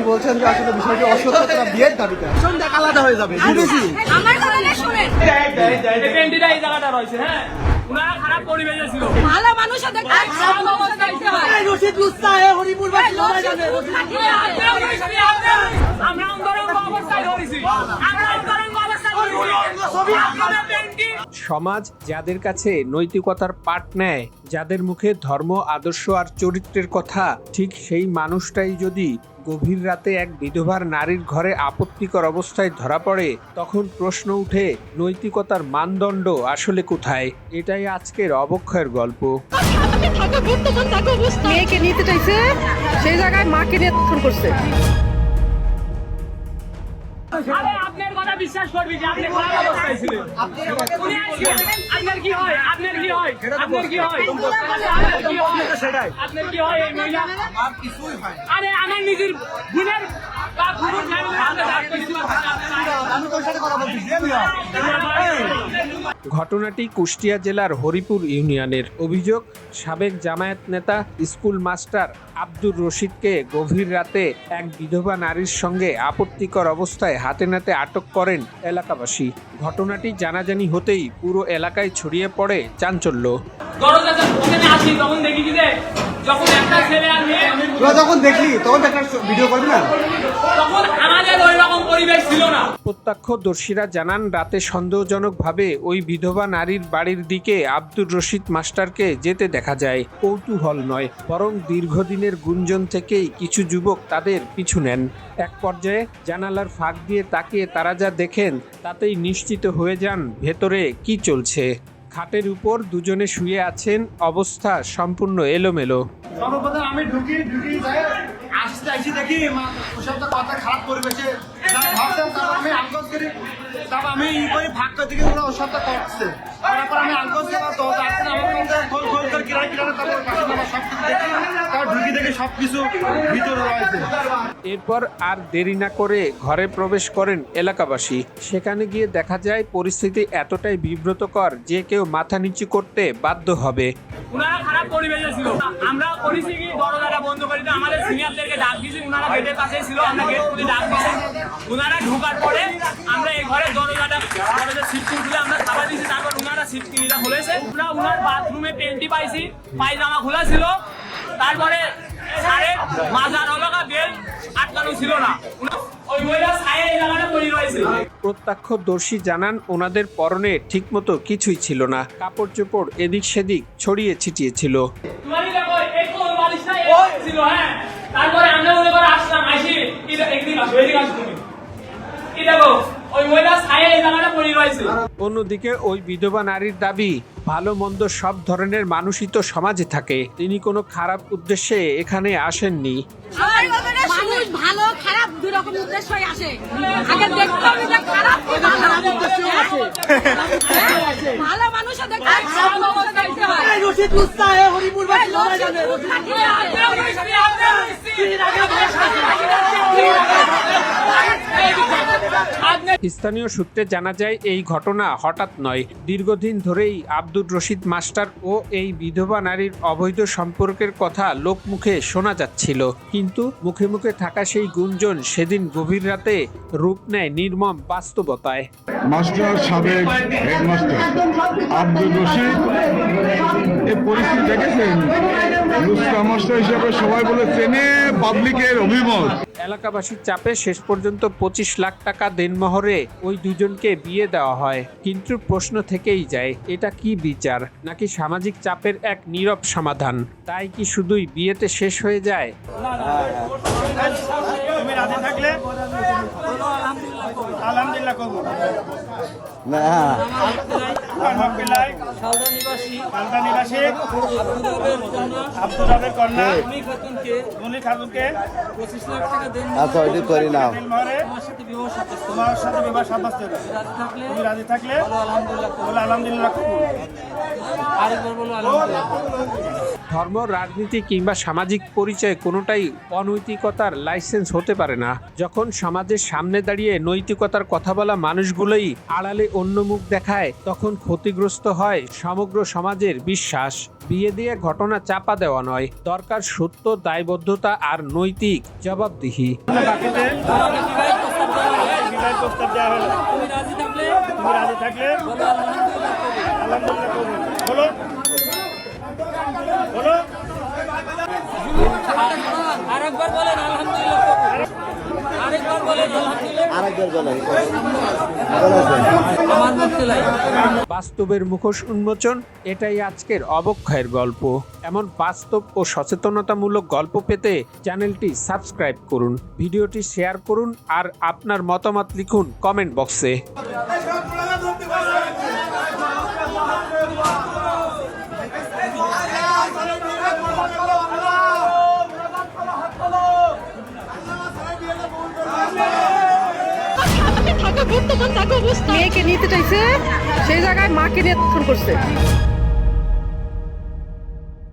বলছেন যে আসলে বিষয়টি অসত্য, বিয়ের দাবিতে দেখ আলাদা হয়ে যাবে। আমার কথাটা শুনেন, এই জায়গাটা রয়েছে, হ্যাঁ উনারা খারাপ পরিবেশে ছিল। ভালো মানুষের দেখতে খারাপ অবস্থা দেখতে হয়। রশিদ লুস্তাহে হরিপুরবাসী সবাই জানে। আমরা অন্তরঙ্গ অবস্থায় ধরেছি, আমরা অন্তরঙ্গ অবস্থায় ধরেছি। সমাজ যাদের কাছে নৈতিকতার পাঠ নেয়, যাদের মুখে ধর্ম, আদর্শ আর চরিত্রের কথা, ঠিক সেই মানুষটাই যদি গভীর রাতে এক বিধবার নারীর ঘরে আপত্তিকর অবস্থায় ধরা পড়ে, তখন প্রশ্ন উঠে নৈতিকতার মানদণ্ড আসলে কোথায়? এটাই আজকের অবক্ষয়ের গল্প। মেয়েকে নিতে চাইছে, সেই জায়গায় মাকে নিয়ে ফোন করছে। আরে আপনার কথা বিশ্বাস করবি যে আপনি খারাপ অবস্থায় ছিলেন। উনি আসছেন, আপনার কি হয়? আপনার কি হয়? আপনার কি হয়? আপনার কি হয়? এই মহিলা আরে আমার নিজের বোনের বা ফুফুর ফ্যামিলির সাথে ডাক করছিল। ঘটনাটি কুষ্টিয়া জেলার হরিপুর ইউনিয়নের। অভিযোগ, সাবেক জামায়াত নেতা স্কুল মাস্টার আব্দুর রশিদকে গভীর রাতে এক বিধবা নারীর সঙ্গে আপত্তিকর অবস্থায় হাতে নাতে আটক করেন এলাকাবাসী। ঘটনাটি জানাজানি হতেই পুরো এলাকায় ছড়িয়ে পড়ে চাঞ্চল্য। তখন দেখি কি যে যখন একটা ছেলে আর মেয়ে, যখন দেখলি তখন একটা ভিডিও করবি না, তখন আমাদের ওই রকম পরিবেশ ছিল না। প্রত্যক্ষদর্শীরা জানান, রাতে সন্দেহজনকভাবে ওই বিধবা নারীর বাড়ির দিকে আব্দুর রশিদ মাস্টারকে যেতে দেখা যায়। কৌতূহল নয়, বরং দীর্ঘদিনের গুঞ্জন থেকেই কিছু যুবক তাদের পিছু নেন। এক পর্যায়ে জানালার ফাঁক দিয়ে তাকিয়ে তারা যা দেখেন তাতেই নিশ্চিত হয়ে যান ভেতরে কি চলছে। খাটের উপর দুজনে শুয়ে আছেন, অবস্থা সম্পূর্ণ এলোমেলো। সর্বপ্রথম আমি ঢুকি আসতে দেখি ওসব তো কথা খারাপ পরিবেশে ভাবতাম, তারপর আমি আঙ্কজ করি, তারপর আমি ই করে ভাগ করতে গিয়ে ওরা ওসবটা করছে। তারপর আমি আঙ্কজ করা তো আসছে আমার মধ্যে খোল করে কিরাই তারপর সব কিছু দেখি, তারপর ঢুকি দেখি সব কিছু ভিতরে রয়েছে। এরপর আর দেরি না করে ঘরে প্রবেশ করেন এলাকাবাসী। সেখানে গিয়ে দেখা যায় পরিস্থিতি এতটাই বিব্রতকর যে কেউ মাথা নিচু করতে বাধ্য হবে। উনারা খারাপ পরিবেশে ছিল, আমরা করেছি কি দরজাটা বন্ধ করে দিয়ে আমাদের সিনিয়রদেরকে ডাক দিয়েছি। উনারা গেটের পাশে ছিল, আমরা গেট খুলে ডাক দিয়েছি। উনারা ঢোকার পরে আমরা এই ঘরের দরজাটা সিটকিন খুলে আমরা খাবার দিয়েছি। তারপর উনারা সিটকিনটা খুলেছে। আমরা উনার বাথরুমে পেন্টি পাইছি, পায়জামা খোলা ছিল। তারপরে সারে মাজার অলগা বেল আটকানো ছিল না। ওই মহিলা ছায়ে এই জায়গাটা পড়ে রয়েছে। প্রত্যক্ষদর্শী জানান, ওনাদের পরনে ঠিকমতো কিছুই ছিল না, কাপড় চোপড় এদিক সেদিক ছড়িয়ে ছিটিয়ে ছিল। তারপরে আমরা মনে করে আসলাম, আসি একদিন আসবো, এদিকে আসবো তুমি কি দেখো ওই মহিলা ছায়ে এই জায়গাটা পড়ে রয়েছে। অন্যদিকে ওই বিধবা নারীর দাবি, ভালো মন্দ সব ধরনের মানুষই তো সমাজে থাকে, তিনি কোনো খারাপ উদ্দেশ্যে এখানে আসেননি। মানুষ ভালো খারাপ দুই রকম উদ্দেশ্যই আসে। আগে দেখতে হবে যে খারাপ কি ভালো উদ্দেশ্যই আসে। ভালো মানুষের দেখতে খারাপ অবস্থা দেখতে হয়। রশিদ লুস্তাহে হরিপুরবাসী সবাই জানে। স্থানীয় সূত্রে জানা যায়, এই ঘটনা হঠাৎ নয়। দীর্ঘদিন ধরেই আব্দুর রশিদ মাস্টার ও এই বিধবা নারীর অবৈধ সম্পর্কের কথা লোকমুখে শোনা যাচ্ছিল, কিন্তু মুখে মুখে থাকা সেই গুঞ্জন সেদিন গভীর রাতে রূপ নেয় নির্মম বাস্তবতায়। মাস্টার সাবেক হেডমাস্টার আব্দুর রশিদ, এই পরিস্থিতি দেখেছেন, লুস্কা মাস্টার হিসেবে সবাই বলে চেনে, পাবলিকের অভিমত। এলাকাবাসীর চাপে শেষ পর্যন্ত 25 লাখ টাকা দেনমোহরে ওই দুজনকে বিয়ে দেওয়া হয়। কিন্তু প্রশ্ন থেকেই যায়, এটা কি বিচার, নাকি সামাজিক চাপের এক নীরব সমাধান? তাই কি শুধুই বিয়েতে শেষ হয়ে যায়? তুমি রাজি থাকলে আলহামদুলিল্লাহ কবু না খালদা নিবাসী আব্দুর রবের কন্যা মুনি খাতুনকে 25 লাখ টাকা দেন। আচ্ছা, ওইটা করি না, তোমার সাথে বিবাহ সাব্যস্ত হবে। তুমি রাজি থাকলে বলে আলহামদুলিল্লাহ কবুল। আরেকবার বলো আলহামদুলিল্লাহ। ধর্ম, রাজনীতি কিংবা সামাজিক পরিচয় কোনোটাই অনৈতিকতার লাইসেন্স হতে পারে না। যখন সমাজের সামনে দাঁড়িয়ে নৈতিকতার কথা বলা মানুষগুলোই আড়ালে অন্য মুখ দেখায়, তখন ক্ষতিগ্রস্ত হয় সমগ্র সমাজের বিশ্বাস। বিয়ে দিয়ে ঘটনা চাপা দেওয়া নয়, দরকার সত্য, দায়বদ্ধতা আর নৈতিক জবাবদিহি। আরেকবার বলেন আলহামদুলিল্লাহ। আরেকবার বলেন আলহামদুলিল্লাহ। বাস্তবের মুখোশ উন্মোচন, এটাই আজকের অবক্ষয়ের গল্প। এমন বাস্তব ও সচেতনতামূলক গল্প পেতে চ্যানেলটি সাবস্ক্রাইব করুন, ভিডিওটি শেয়ার করুন আর আপনার মতামত লিখুন কমেন্ট বক্সে। মেয়েকে নিতে চাইছে, সেই জায়গায় মাকে নিয়ে করছে।